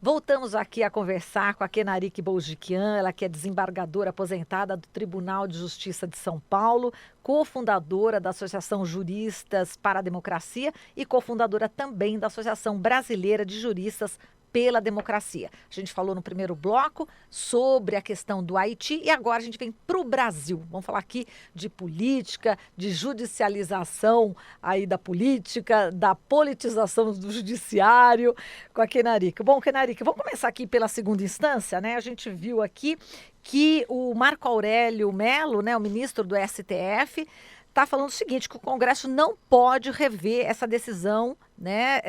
Voltamos aqui a conversar com a Kenarique Bourgiquian, ela que é desembargadora aposentada do Tribunal de Justiça de São Paulo, cofundadora da Associação Juristas para a Democracia e cofundadora também da Associação Brasileira de Juristas pela Democracia. A gente falou no primeiro bloco sobre a questão do Haiti e agora a gente vem para o Brasil. Vamos falar aqui de política, de judicialização aí da política, da politização do judiciário com a Kenarique. Bom, Kenarique, vamos começar aqui pela segunda instância, né? A gente viu aqui que o Marco Aurélio Mello, né, o ministro do STF, está falando o seguinte, que o Congresso não pode rever essa decisão, né,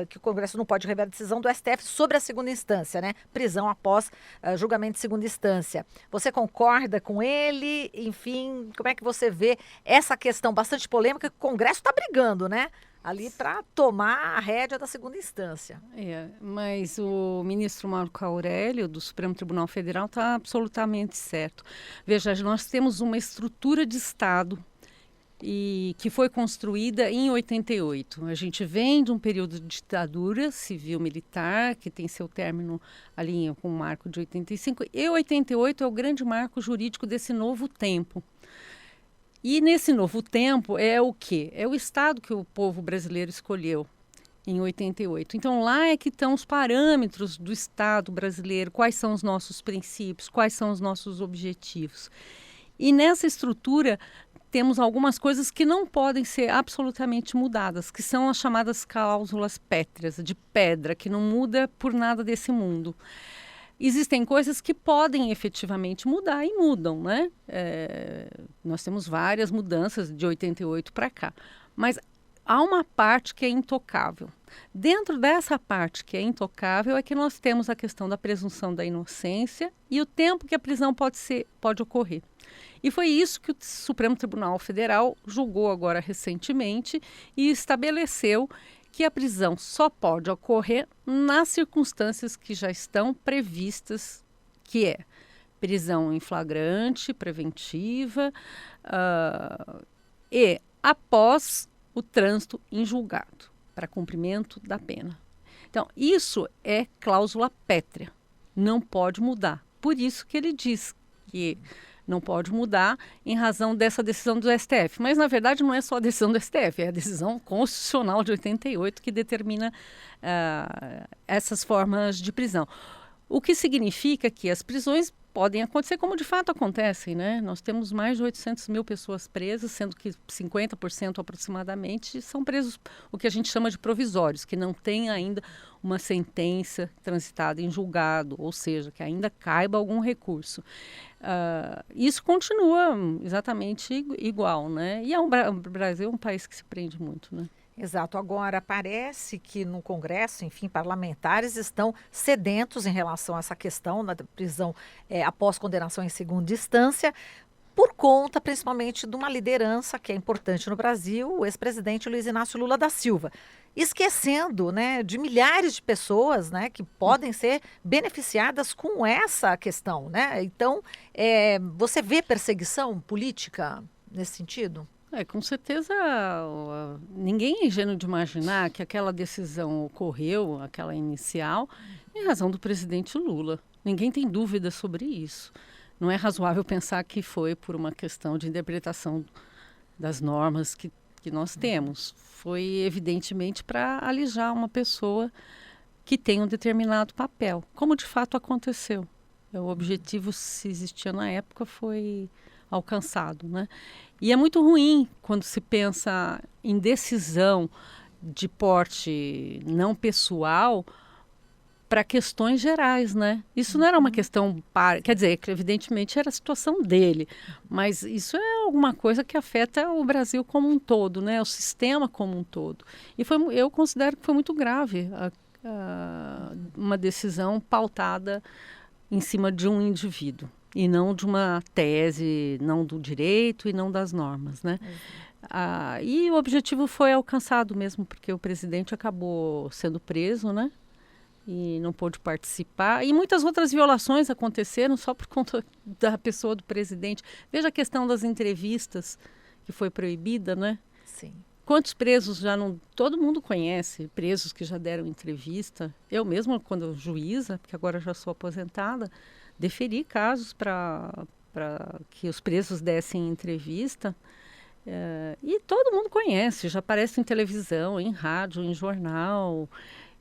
que o Congresso não pode rever a decisão do STF sobre a segunda instância, né, prisão após julgamento de segunda instância. Você concorda com ele? Enfim, como é que você vê essa questão bastante polêmica que o Congresso está brigando, né, ali para tomar a rédea da segunda instância? Mas o ministro Marco Aurélio, do Supremo Tribunal Federal, está absolutamente certo. Veja, nós temos uma estrutura de Estado e que foi construída em 88. A gente vem de um período de ditadura civil-militar, que tem seu término ali com o marco de 85, e 88 é o grande marco jurídico desse novo tempo. E nesse novo tempo é o quê? É o Estado que o povo brasileiro escolheu em 88. Então lá é que estão os parâmetros do Estado brasileiro, quais são os nossos princípios, quais são os nossos objetivos. E nessa estrutura temos algumas coisas que não podem ser absolutamente mudadas, que são as chamadas cláusulas pétreas, de pedra, que não muda por nada desse mundo. Existem coisas que podem efetivamente mudar e mudam, né? Nós temos várias mudanças de 88 para cá, mas há uma parte que é intocável. Dentro dessa parte que é intocável é que nós temos a questão da presunção da inocência e o tempo que a prisão pode ocorrer. E foi isso que o Supremo Tribunal Federal julgou agora recentemente e estabeleceu que a prisão só pode ocorrer nas circunstâncias que já estão previstas, que é prisão em flagrante, preventiva, e após o trânsito em julgado, para cumprimento da pena. Então, isso é cláusula pétrea, não pode mudar. Por isso que ele diz que não pode mudar em razão dessa decisão do STF. Mas, na verdade, não é só a decisão do STF, é a decisão constitucional de 88 que determina essas formas de prisão. O que significa que as prisões podem acontecer como de fato acontecem, né? Nós temos mais de 800 mil pessoas presas, sendo que 50% aproximadamente são presos, o que a gente chama de provisórios, que não tem ainda uma sentença transitada em julgado, ou seja, que ainda caiba algum recurso. Isso continua exatamente igual, né? E o Brasil é um país que se prende muito, né? Exato. Agora, parece que no Congresso, enfim, parlamentares estão sedentos em relação a essa questão da prisão após condenação em segunda instância, por conta, principalmente, de uma liderança que é importante no Brasil, o ex-presidente Luiz Inácio Lula da Silva. Esquecendo, né, de milhares de pessoas, né, que podem ser beneficiadas com essa questão, né? Então, você vê perseguição política nesse sentido? Com certeza, ninguém é ingênuo de imaginar que aquela decisão ocorreu, aquela inicial, em razão do presidente Lula. Ninguém tem dúvida sobre isso. Não é razoável pensar que foi por uma questão de interpretação das normas que nós temos. Foi, evidentemente, para alijar uma pessoa que tem um determinado papel, como de fato aconteceu. O objetivo, se existia na época, foi alcançado, né? E é muito ruim quando se pensa em decisão de porte não pessoal para questões gerais, né? Isso não era uma questão quer dizer, que evidentemente era a situação dele, mas isso é alguma coisa que afeta o Brasil como um todo, né? O sistema como um todo. E eu considero que foi muito grave uma decisão pautada em cima de um indivíduo e não de uma tese, não do direito e não das normas, né? E o objetivo foi alcançado mesmo, porque o presidente acabou sendo preso, né? E não pôde participar. E muitas outras violações aconteceram só por conta da pessoa do presidente. Veja a questão das entrevistas, que foi proibida, né? Sim. Quantos presos já não... Todo mundo conhece presos que já deram entrevista. Eu mesma, quando juíza, porque agora já sou aposentada, deferi casos para que os presos dessem entrevista. E todo mundo conhece, já aparece em televisão, em rádio, em jornal.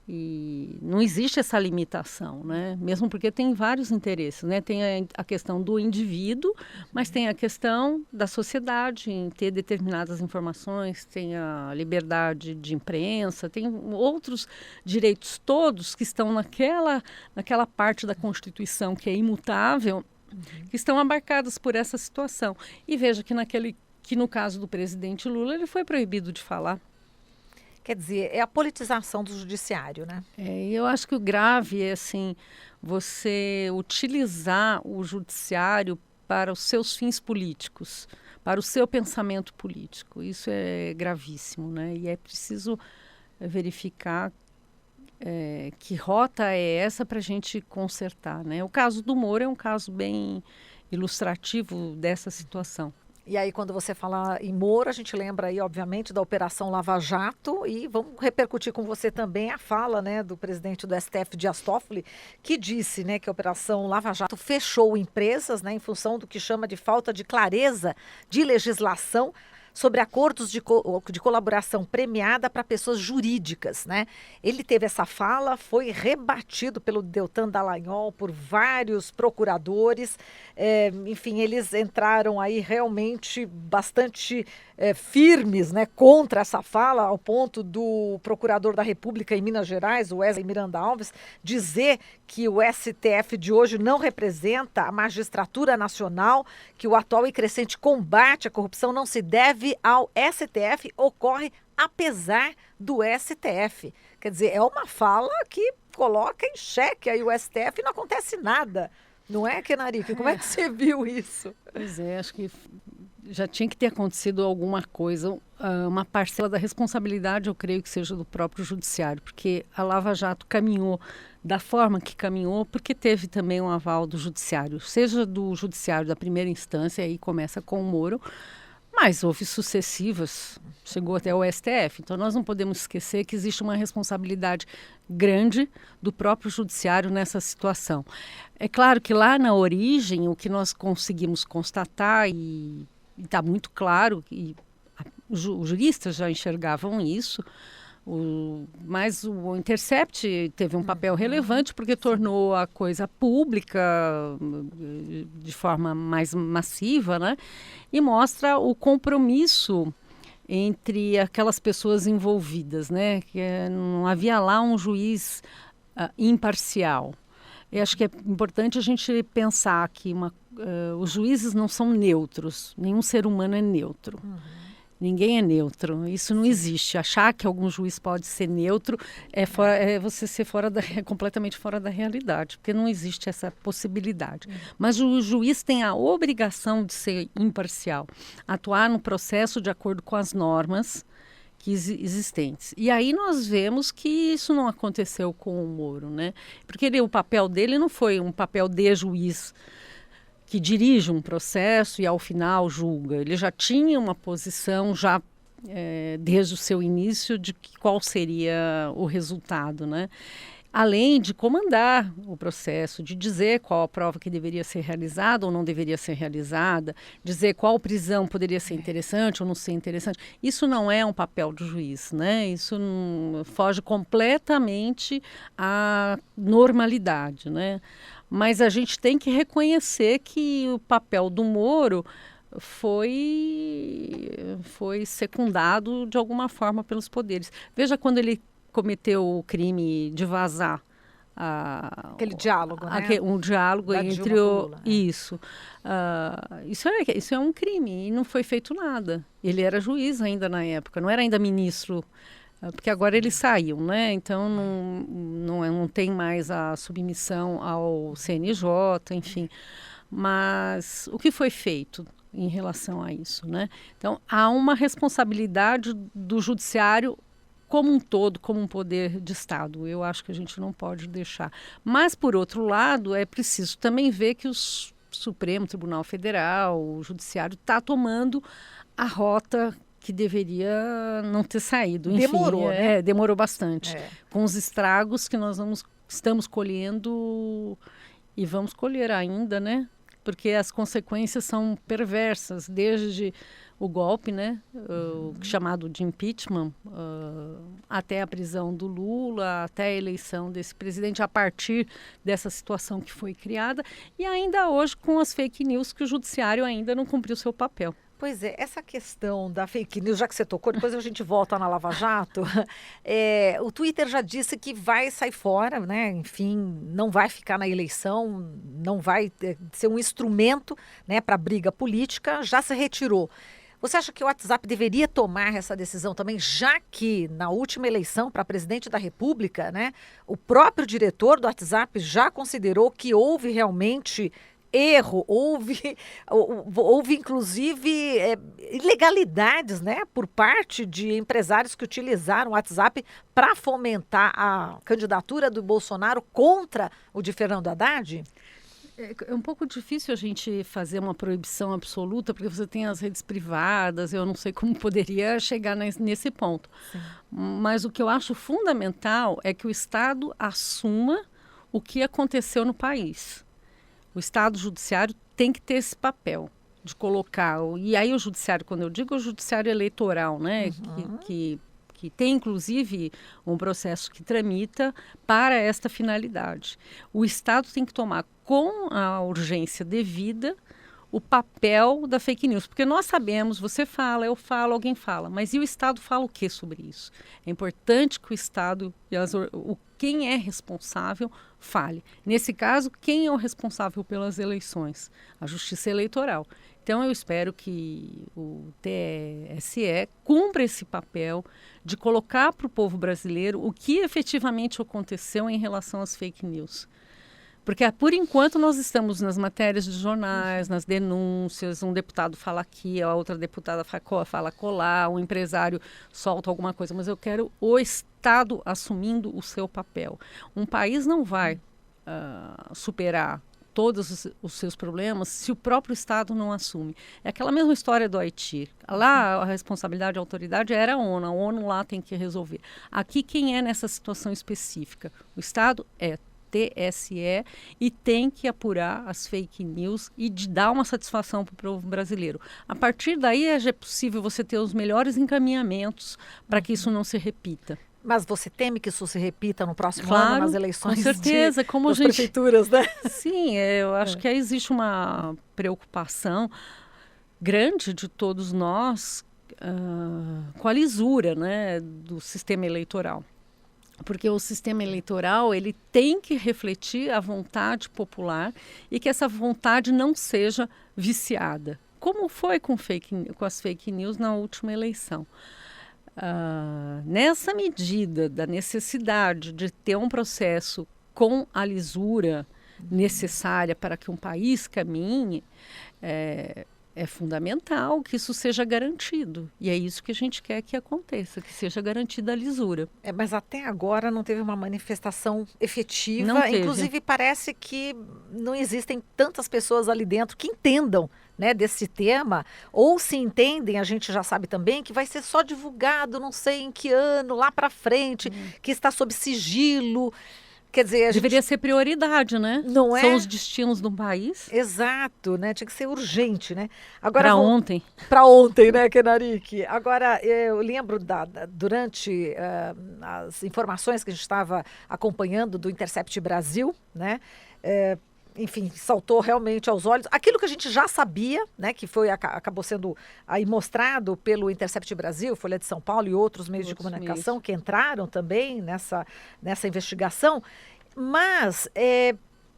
E não existe essa limitação, né? Mesmo porque tem vários interesses, né? Tem a questão do indivíduo, mas tem a questão da sociedade em ter determinadas informações, tem a liberdade de imprensa, tem outros direitos todos que estão naquela parte da Constituição que é imutável, que estão abarcadas por essa situação. E veja que no caso do presidente Lula, ele foi proibido de falar. Quer dizer, é a politização do judiciário, né? Eu acho que o grave é assim, você utilizar o judiciário para os seus fins políticos, para o seu pensamento político. Isso é gravíssimo, né? E é preciso verificar que rota é essa para a gente consertar, né? O caso do Moro é um caso bem ilustrativo dessa situação. E aí, quando você fala em Moro, a gente lembra aí, obviamente, da Operação Lava Jato e vamos repercutir com você também a fala, né, do presidente do STF, Dias Toffoli, que disse, né, que a Operação Lava Jato fechou empresas, né, em função do que chama de falta de clareza de legislação sobre acordos de colaboração premiada para pessoas jurídicas, né? Ele teve essa fala, foi rebatido pelo Deltan Dallagnol, por vários procuradores, enfim, eles entraram aí realmente bastante firmes, né, contra essa fala, ao ponto do procurador da República em Minas Gerais, o Wesley Miranda Alves, dizer que o STF de hoje não representa a magistratura nacional, que o atual e crescente combate à corrupção não se deve ao STF, ocorre apesar do STF. Quer dizer, é uma fala que coloca em xeque aí o STF e não acontece nada. Não é, Kenarique? Como é que você viu isso? Pois é, acho que já tinha que ter acontecido alguma coisa, uma parcela da responsabilidade, eu creio que seja do próprio judiciário, porque a Lava Jato caminhou da forma que caminhou, porque teve também um aval do judiciário, seja do judiciário da primeira instância, aí começa com o Moro, mas houve sucessivas, chegou até o STF. Então, nós não podemos esquecer que existe uma responsabilidade grande do próprio judiciário nessa situação. É claro que lá na origem, o que nós conseguimos constatar, e está muito claro, e os juristas já enxergavam isso, mas o Intercept teve um papel relevante porque tornou a coisa pública de forma mais massiva, né? E mostra o compromisso entre aquelas pessoas envolvidas, né? Que não havia lá um juiz imparcial. Eu acho que é importante a gente pensar que os juízes não são neutros, nenhum ser humano é neutro. Ninguém é neutro, isso não existe. Achar que algum juiz pode ser neutro é você ser completamente fora da realidade, porque não existe essa possibilidade. Mas o juiz tem a obrigação de ser imparcial, atuar no processo de acordo com as normas existentes. E aí nós vemos que isso não aconteceu com o Moro, né? Porque o papel dele não foi um papel de juiz que dirige um processo e ao final julga. Ele já tinha uma posição desde o seu início de qual seria o resultado, né? Além de comandar o processo, de dizer qual a prova que deveria ser realizada ou não deveria ser realizada, dizer qual prisão poderia ser interessante ou não ser interessante. Isso não é um papel do juiz, né? Isso foge completamente à normalidade, né? Mas a gente tem que reconhecer que o papel do Moro foi secundado de alguma forma pelos poderes. Veja quando ele cometeu o crime de vazar. Aquele diálogo, né? Um diálogo da entre Dilma com Lula, Isso. Isso é um crime e não foi feito nada. Ele era juiz ainda na época, não era ainda ministro, porque agora ele saiu, né? Então não tem mais a submissão ao CNJ, enfim. Mas o que foi feito em relação a isso, né? Então há uma responsabilidade do judiciário como um todo, como um poder de Estado. Eu acho que a gente não pode deixar. Mas, por outro lado, é preciso também ver que o Supremo Tribunal Federal, o Judiciário, está tomando a rota que deveria não ter saído. Enfim, Demorou, né? Demorou bastante. É. Com os estragos que nós estamos colhendo e vamos colher ainda, né? Porque as consequências são perversas, desde o golpe, né? Chamado de impeachment, até a prisão do Lula, até a eleição desse presidente, a partir dessa situação que foi criada, e ainda hoje com as fake news, que o judiciário ainda não cumpriu seu papel. Pois é, essa questão da fake news, já que você tocou, depois a gente volta na Lava Jato. O Twitter já disse que vai sair fora, né? Enfim, não vai ficar na eleição, não vai ser um instrumento, né, para briga política, já se retirou. Você acha que o WhatsApp deveria tomar essa decisão também, já que na última eleição para presidente da República, né, o próprio diretor do WhatsApp já considerou que houve realmente erro, houve inclusive ilegalidades, né, por parte de empresários que utilizaram o WhatsApp para fomentar a candidatura do Bolsonaro contra o de Fernando Haddad? É um pouco difícil a gente fazer uma proibição absoluta, porque você tem as redes privadas, eu não sei como poderia chegar nesse ponto. Sim. Mas o que eu acho fundamental é que o Estado assuma o que aconteceu no país. O Estado Judiciário tem que ter esse papel de colocar, e aí o Judiciário, quando eu digo o Judiciário Eleitoral, né, que tem, inclusive, um processo que tramita para esta finalidade. O Estado tem que tomar com a urgência devida o papel da fake news. Porque nós sabemos, você fala, eu falo, alguém fala, mas e o Estado fala o que sobre isso? É importante que o Estado, quem é responsável, fale. Nesse caso, quem é o responsável pelas eleições? A Justiça Eleitoral. Então, eu espero que o TSE cumpra esse papel de colocar para o povo brasileiro o que efetivamente aconteceu em relação às fake news. Porque, por enquanto, nós estamos nas matérias de jornais, nas denúncias, um deputado fala aqui, a outra deputada fala colar, um empresário solta alguma coisa, mas eu quero o Estado assumindo o seu papel. Um país não vai superar todos os seus problemas se o próprio Estado não assume. É aquela mesma história do Haiti. Lá a responsabilidade da autoridade era a ONU lá tem que resolver. Aqui quem é nessa situação específica? O Estado é TSE e tem que apurar as fake news e de dar uma satisfação para o povo brasileiro. A partir daí é possível você ter os melhores encaminhamentos para que isso não se repita. Mas você teme que isso se repita no próximo ano, nas eleições com certeza, como das prefeituras, né? Sim, eu acho que aí existe uma preocupação grande de todos nós com a lisura, né, do sistema eleitoral. Porque o sistema eleitoral ele tem que refletir a vontade popular e que essa vontade não seja viciada, como foi com as fake news na última eleição. Nessa medida da necessidade de ter um processo com a lisura necessária para que um país caminhe, é fundamental que isso seja garantido. E é isso que a gente quer que aconteça, que seja garantida a lisura. Mas até agora não teve uma manifestação efetiva. Não teve. Inclusive, parece que não existem tantas pessoas ali dentro que entendam, né, desse tema. Ou se entendem, a gente já sabe também que vai ser só divulgado, não sei em que ano, lá para frente, que está sob sigilo. Quer dizer, deveria ser prioridade, né? Não é? São os destinos do país. Exato, né? Tinha que ser urgente, né? Para ontem. Para ontem, né, Kenarique? Agora, eu lembro durante as informações que a gente estava acompanhando do Intercept Brasil, né? Enfim, saltou realmente aos olhos aquilo que a gente já sabia, né, que acabou sendo aí mostrado pelo Intercept Brasil, Folha de São Paulo e outros meios de comunicação que entraram também nessa investigação, mas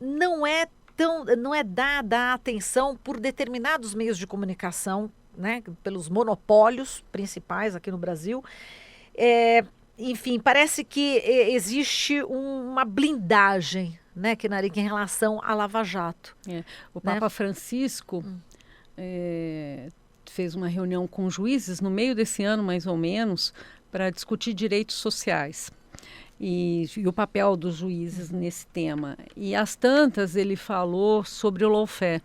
não é dada a atenção por determinados meios de comunicação, né, pelos monopólios principais aqui no Brasil. Enfim, parece que existe uma blindagem, né, Kenarique, em relação à Lava Jato. O Papa Francisco fez uma reunião com juízes no meio desse ano, mais ou menos, para discutir direitos sociais e o papel dos juízes nesse tema. E às tantas ele falou sobre o lawfare.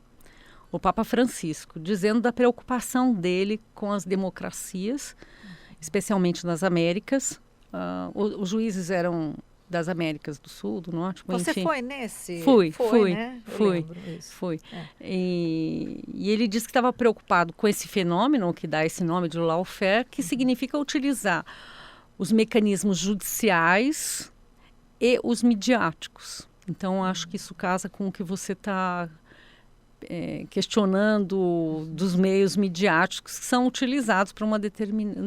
o Papa Francisco, dizendo da preocupação dele com as democracias, especialmente nas Américas. Os juízes eram das Américas do Sul, do Norte, Você enfim. foi nesse? Fui, Né? fui. E ele disse que estava preocupado com esse fenômeno, que dá esse nome de lawfare, que significa utilizar os mecanismos judiciais e os midiáticos. Então, acho que isso casa com o que você está questionando dos meios midiáticos que são utilizados para um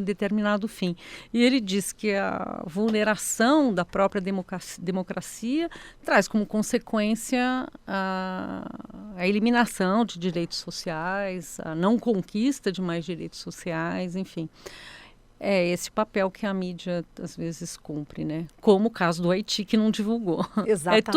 determinado fim. E ele diz que a vulneração da própria democracia traz como consequência a eliminação de direitos sociais, a não conquista de mais direitos sociais, enfim. É esse papel que a mídia às vezes cumpre, né? Como o caso do Haiti, que não divulgou. Exatamente.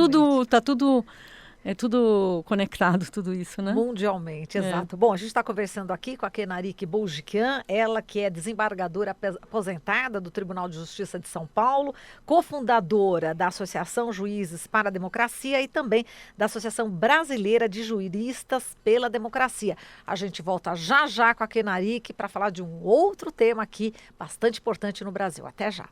É tudo conectado, tudo isso, né? Mundialmente, exato. Bom, a gente está conversando aqui com a Kenarik Bourguignon, ela que é desembargadora aposentada do Tribunal de Justiça de São Paulo, cofundadora da Associação Juízes para a Democracia e também da Associação Brasileira de Juristas pela Democracia. A gente volta já já com a Kenarik para falar de um outro tema aqui bastante importante no Brasil. Até já.